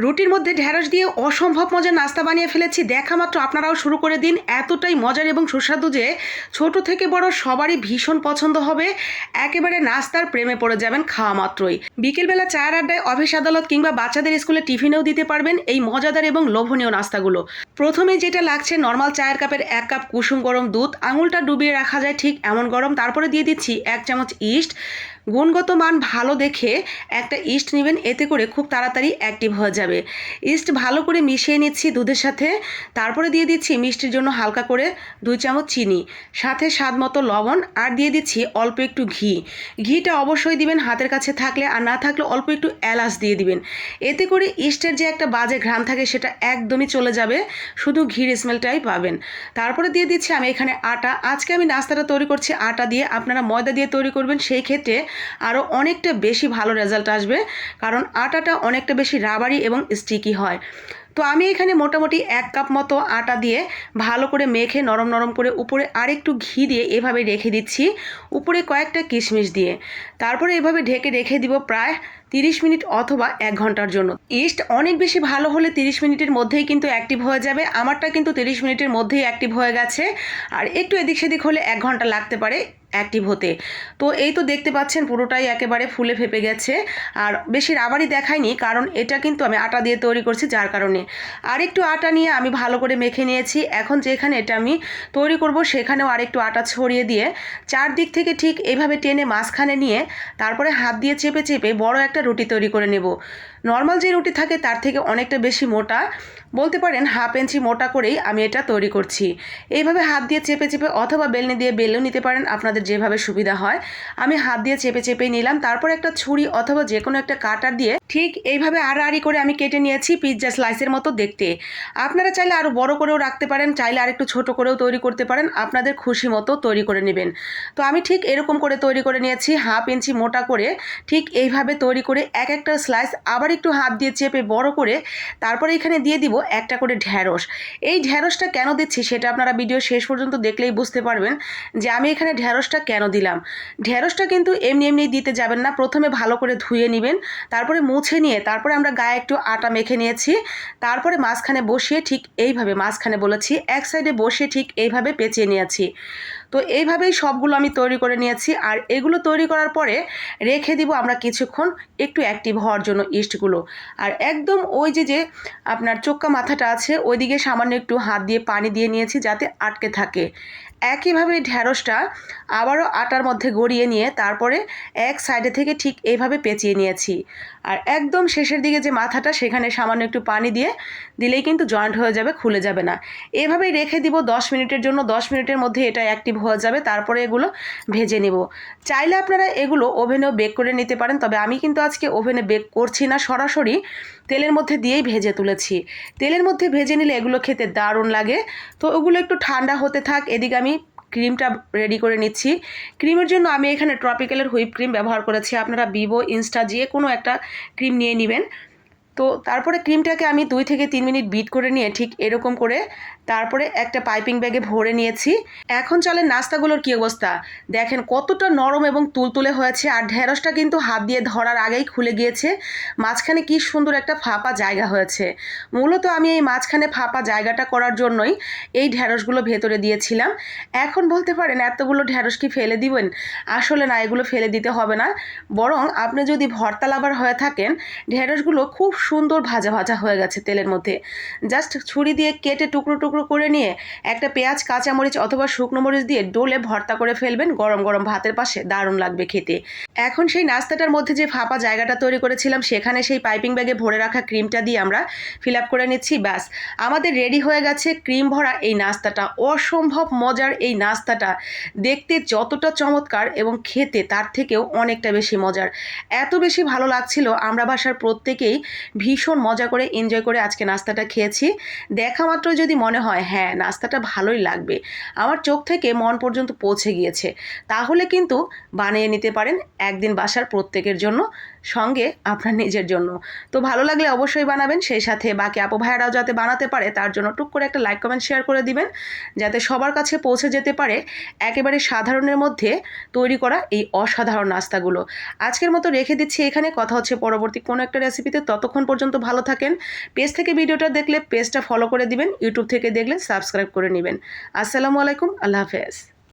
রুটির মধ্যে ঢেঁড়স দিয়ে অসম্ভব মজার নাস্তা বানিয়ে ফেলেছি। দেখা মাত্র আপনারাও শুরু করে দিন। এতটাই মজার এবং সুস্বাদু যে ছোট থেকে বড় সবারই ভীষণ পছন্দ হবে। একেবারে নাস্তার প্রেমে পড়ে যাবেন খাওয়া মাত্রই। বিকেলবেলা চায়ের আড্ডায়, অফিস আদালত কিংবা বাচ্চাদের স্কুলে টিফিনেও দিতে পারবেন এই মজাদার এবং লোভনীয় নাস্তাগুলো। প্রথমে যেটা লাগছে, নর্মাল চায়ের কাপের 1 কাপ কুসুম গরম দুধ, আঙুলটা ডুবিয়ে রাখা যায় ঠিক এমন গরম। তারপরে দিয়ে দিচ্ছি 1 চামচ ইস্ট। গুণগত মান ভালো দেখে একটা ইস্ট নেবেন, এতে করে খুব তাড়াতাড়ি অ্যাক্টিভ হয়ে যাবে। ইস্ট ভালো করে মিশিয়ে নিচ্ছি দুধের সাথে। তারপরে দিয়ে দিচ্ছি মিষ্টির জন্য হালকা করে 2 চামচ চিনি, সাথে স্বাদ মতো লবণ, আর দিয়ে দিচ্ছি অল্প একটু ঘি। ঘিটা অবশ্যই দিবেন হাতের কাছে থাকলে, আর না থাকলে অল্প একটু এলাচ দিয়ে দিবেন। এতে করে ইস্টের যে একটা বাজে ঘ্রাণ থাকে সেটা একদমই চলে যাবে, শুধু ঘির স্মেলটাই পাবেন। তারপরে দিয়ে দিচ্ছি আমি এখানে আটা। আজকে আমি নাস্তাটা তৈরি করছি আটা দিয়ে, আপনারা ময়দা দিয়ে তৈরি করবেন, সেই ক্ষেত্রে আরও অনেকটা বেশি ভালো রেজাল্ট আসবে, কারণ আটাটা অনেকটা বেশি রাবারি এবং স্টিকি হয়। তো আমি এখানে মোটামুটি 1 কাপ মতো আটা দিয়ে ভালো করে মেখে নরম নরম করে উপরে আরেকটু ঘি দিয়ে এভাবে রেখে দিচ্ছি, উপরে কয়েকটা কিশমিশ দিয়ে। তারপরে এভাবে ঢেকে রেখে দিব প্রায় 30 মিনিট অথবা 1 ঘন্টার জন্য। ইস্ট অনেক বেশি ভালো হলে 30 মিনিটের মধ্যেই কিন্তু অ্যাক্টিভ হয়ে যাবে। আমারটা কিন্তু 30 মিনিটের মধ্যেই অ্যাক্টিভ হয়ে গেছে, আর একটু এদিক সেদিক হলে 1 ঘন্টা লাগতে পারে অ্যাক্টিভ হতে। তো এই তো দেখতে পাচ্ছেন পুরোটাই একেবারে ফুলে ফেপে গেছে, আর বেশি রাবারি দেখায়নি, কারণ এটা কিন্তু আমি আটা দিয়ে তৈরি করছি, যার কারণে। আর একটু আটা নিয়ে আমি ভালো করে মেখে নিয়েছি। এখন যেখানে এটা আমি তৈরি করব সেখানেও আরেকটু আটা ছড়িয়ে দিয়ে চারদিক থেকে ঠিক এইভাবে টেনে মাঝখানে নিয়ে তারপরে হাত দিয়ে চেপে চেপে বড় একটা রুটি তৈরি করে নেব। নর্মাল যে রুটি থাকে তার থেকে অনেকটা বেশি মোটা, বলতে পারেন 1/2 ইঞ্চি মোটা করেই আমি এটা তৈরি করছি। এইভাবে হাত দিয়ে চেপে চেপে অথবা বেলনি দিয়ে বেলেও নিতে পারেন, আপনাদের যেভাবে সুবিধা হয়। আমি হাত দিয়ে চেপে চেপেই নিলাম। তারপর একটা ছুরি অথবা যে কোনো একটা কাটার দিয়ে ঠিক এইভাবে আড়াআড়ি করে আমি কেটে নিয়েছি, পিৎজা স্লাইসের মতো দেখতে। আপনারা চাইলে আরও বড় করেও রাখতে পারেন, চাইলে আর একটু ছোটো করেও তৈরি করতে পারেন, আপনাদের খুশি মতো তৈরি করে নেবেন। তো আমি ঠিক এরকম করে তৈরি করে নিয়েছি, 1/2 ইঞ্চি মোটা করে। ঠিক এইভাবে তৈরি করে এক একটা স্লাইস আবার একটু হাত দিয়ে চেপে বড় করে তারপরে এখানে দিয়ে দিব একটা করে ঢ্যাঁড়স। এই ঢ্যাঁড়সটা কেন দিচ্ছি সেটা আপনারা ভিডিও শেষ পর্যন্ত দেখলেই বুঝতে পারবেন যে আমি এখানে ঢ্যাঁড়সটা কেন দিলাম। ঢ্যাঁড়সটা কিন্তু এমনি এমনি দিতে যাবেন না, প্রথমে ভালো করে ধুয়ে নেবেন, তারপরে মুছে নিয়ে তারপরে আমরা গায়ে একটু আটা মেখে নিয়েছি। তারপরে মাঝখানে বসিয়ে ঠিক এইভাবে, মাঝখানে বলেছি, এক সাইডে বসিয়ে ঠিক এইভাবে পেঁচিয়ে নিয়েছি। তো এইভাবেই সবগুলো আমি তৈরি করে নিয়েছি, আর এগুলো তৈরি করার পরে রেখে দিব আমরা কিছুক্ষণ একটু অ্যাক্টিভ হওয়ার জন্য ইস্টগুলো। আর একদম ওই যে আপনার চোক্কা মাথাটা আছে ওইদিকে সামান্য একটু হাত দিয়ে পানি দিয়ে নিয়েছি যাতে আটকে থাকে। একইভাবে ঢ্যাঁড়সটা আবারও আটার মধ্যে গড়িয়ে নিয়ে তারপরে এক সাইডে থেকে ঠিক এইভাবে পেঁচিয়ে নিয়েছি। আর একদম শেষের দিকে যে মাথাটা, সেখানে সামান্য একটু পানি দিয়ে দিলেই কিন্তু জয়েন্ট হয়ে যাবে, খুলে যাবে না। এভাবেই রেখে দিব 10 মিনিটের জন্য। 10 মিনিটের মধ্যে এটা অ্যাক্টিভ হয়ে যাবে, তারপরে এগুলো ভেজে নেব। চাইলে আপনারা এগুলো ওভেনেও বেক করে নিতে পারেন, তবে আমি কিন্তু আজকে ওভেনে বেক করছি না, সরাসরি তেলের মধ্যে দিয়েই ভেজে তুলেছি। তেলের মধ্যে ভেজে নিলে এগুলো খেতে দারুণ লাগে। তো ওগুলো একটু ঠান্ডা হতে থাক, এদিকে আমি ক্রিমটা রেডি করে নিচ্ছি। ক্রিমের জন্য আমি এখানে ট্রপিক্যালের হুইপ ক্রিম ব্যবহার করেছি, আপনারা ভিভো, ইনস্টা যে কোনো একটা ক্রিম নিয়ে নেবেন। তো তারপরে ক্রিমটাকে আমি 2 থেকে 3 মিনিট বিট করে নিয়ে ঠিক এরকম করে তারপরে একটা পাইপিং ব্যাগে ভরে নিয়েছি। এখন চলেন নাস্তাগুলোর কী অবস্থা দেখেন, কতটা নরম এবং তুলতুলে হয়েছে। আর ঢেঁড়সটা কিন্তু হাত দিয়ে ধরার আগেই খুলে গিয়েছে, মাঝখানে কি সুন্দর একটা ফাঁপা জায়গা হয়েছে। মূলত আমি এই মাঝখানে ফাঁপা জায়গাটা করার জন্যই এই ঢেঁড়সগুলো ভেতরে দিয়েছিলাম। এখন বলতে পারেন এতগুলো ঢেঁড়স কি ফেলে দিবেন? আসলে না, এগুলো ফেলে দিতে হবে না, বরং আপনি যদি ভর্তা লাভার হয়ে থাকেন, ঢেঁড়সগুলো খুব সুন্দর ভাজা ভাজা হয়ে গেছে তেলের মধ্যে। জাস্ট ছুরি দিয়ে কেটে টুকরো টুকরো করে নিয়ে একটা পেঁয়াজ, কাঁচামরিচ অথবা শুকনো মরিচ দিয়ে ডোলে ভর্তা করে ফেলবেন, গরম গরম ভাতের পাশে দারুণ লাগবে খেতে। এখন সেই নাস্তাটার মধ্যে যে ফাঁপা জায়গাটা তৈরি করেছিলাম সেখানে সেই পাইপিং ব্যাগে ভরে রাখা ক্রিমটা দিয়ে আমরা ফিল আপ করে নিচ্ছি। ব্যাস, আমাদের রেডি হয়ে গেছে ক্রিম ভরা এই নাস্তাটা। অসম্ভব মজার এই নাস্তাটা, দেখতে যতটা চমৎকার এবং খেতে তার থেকেও অনেকটা বেশি মজার। এত বেশি ভালো লাগছিল, আমরা বাসার প্রত্যেকেই ভীষণ মজা করে এনজয় করে আজকে নাস্তাটা খেয়েছি। দেখা মাত্র যদি মনে হয় হ্যাঁ নাস্তাটা ভালোই লাগবে, আমার চোখ থেকে মন পর্যন্ত পৌঁছে গিয়েছে, তাহলে কিন্তু বানিয়ে নিতে পারেন একদিন বাসার প্রত্যেকের জন্য। সঙ্গে আপনার নিজের জন্য। তো ভালো লাগলে অবশ্যই বানাবেন, সেই সাথে বাকি আপু ভাইয়ারাও যাতে বানাতে পারে তার জন্য টুক করে একটা লাইক কমেন্ট শেয়ার করে দিবেন, যাতে সবার কাছে পৌঁছে যেতে পারে একেবারে সাধারণের মধ্যে তৈরি করা এই অসাধারণ নাস্তাগুলো। আজকের মতো রেখে দিচ্ছি এখানে, কথা হচ্ছে পরবর্তী কোনো একটা রেসিপিতে। ততক্ষণ পর্যন্ত ভালো থাকেন। পেজ থেকে ভিডিওটা দেখলে পেজটা ফলো করে দিবেন, ইউটিউব থেকে দেখলে সাবস্ক্রাইব করে নেবেন। আসসালামু আলাইকুম, আল্লাহ হাফেজ।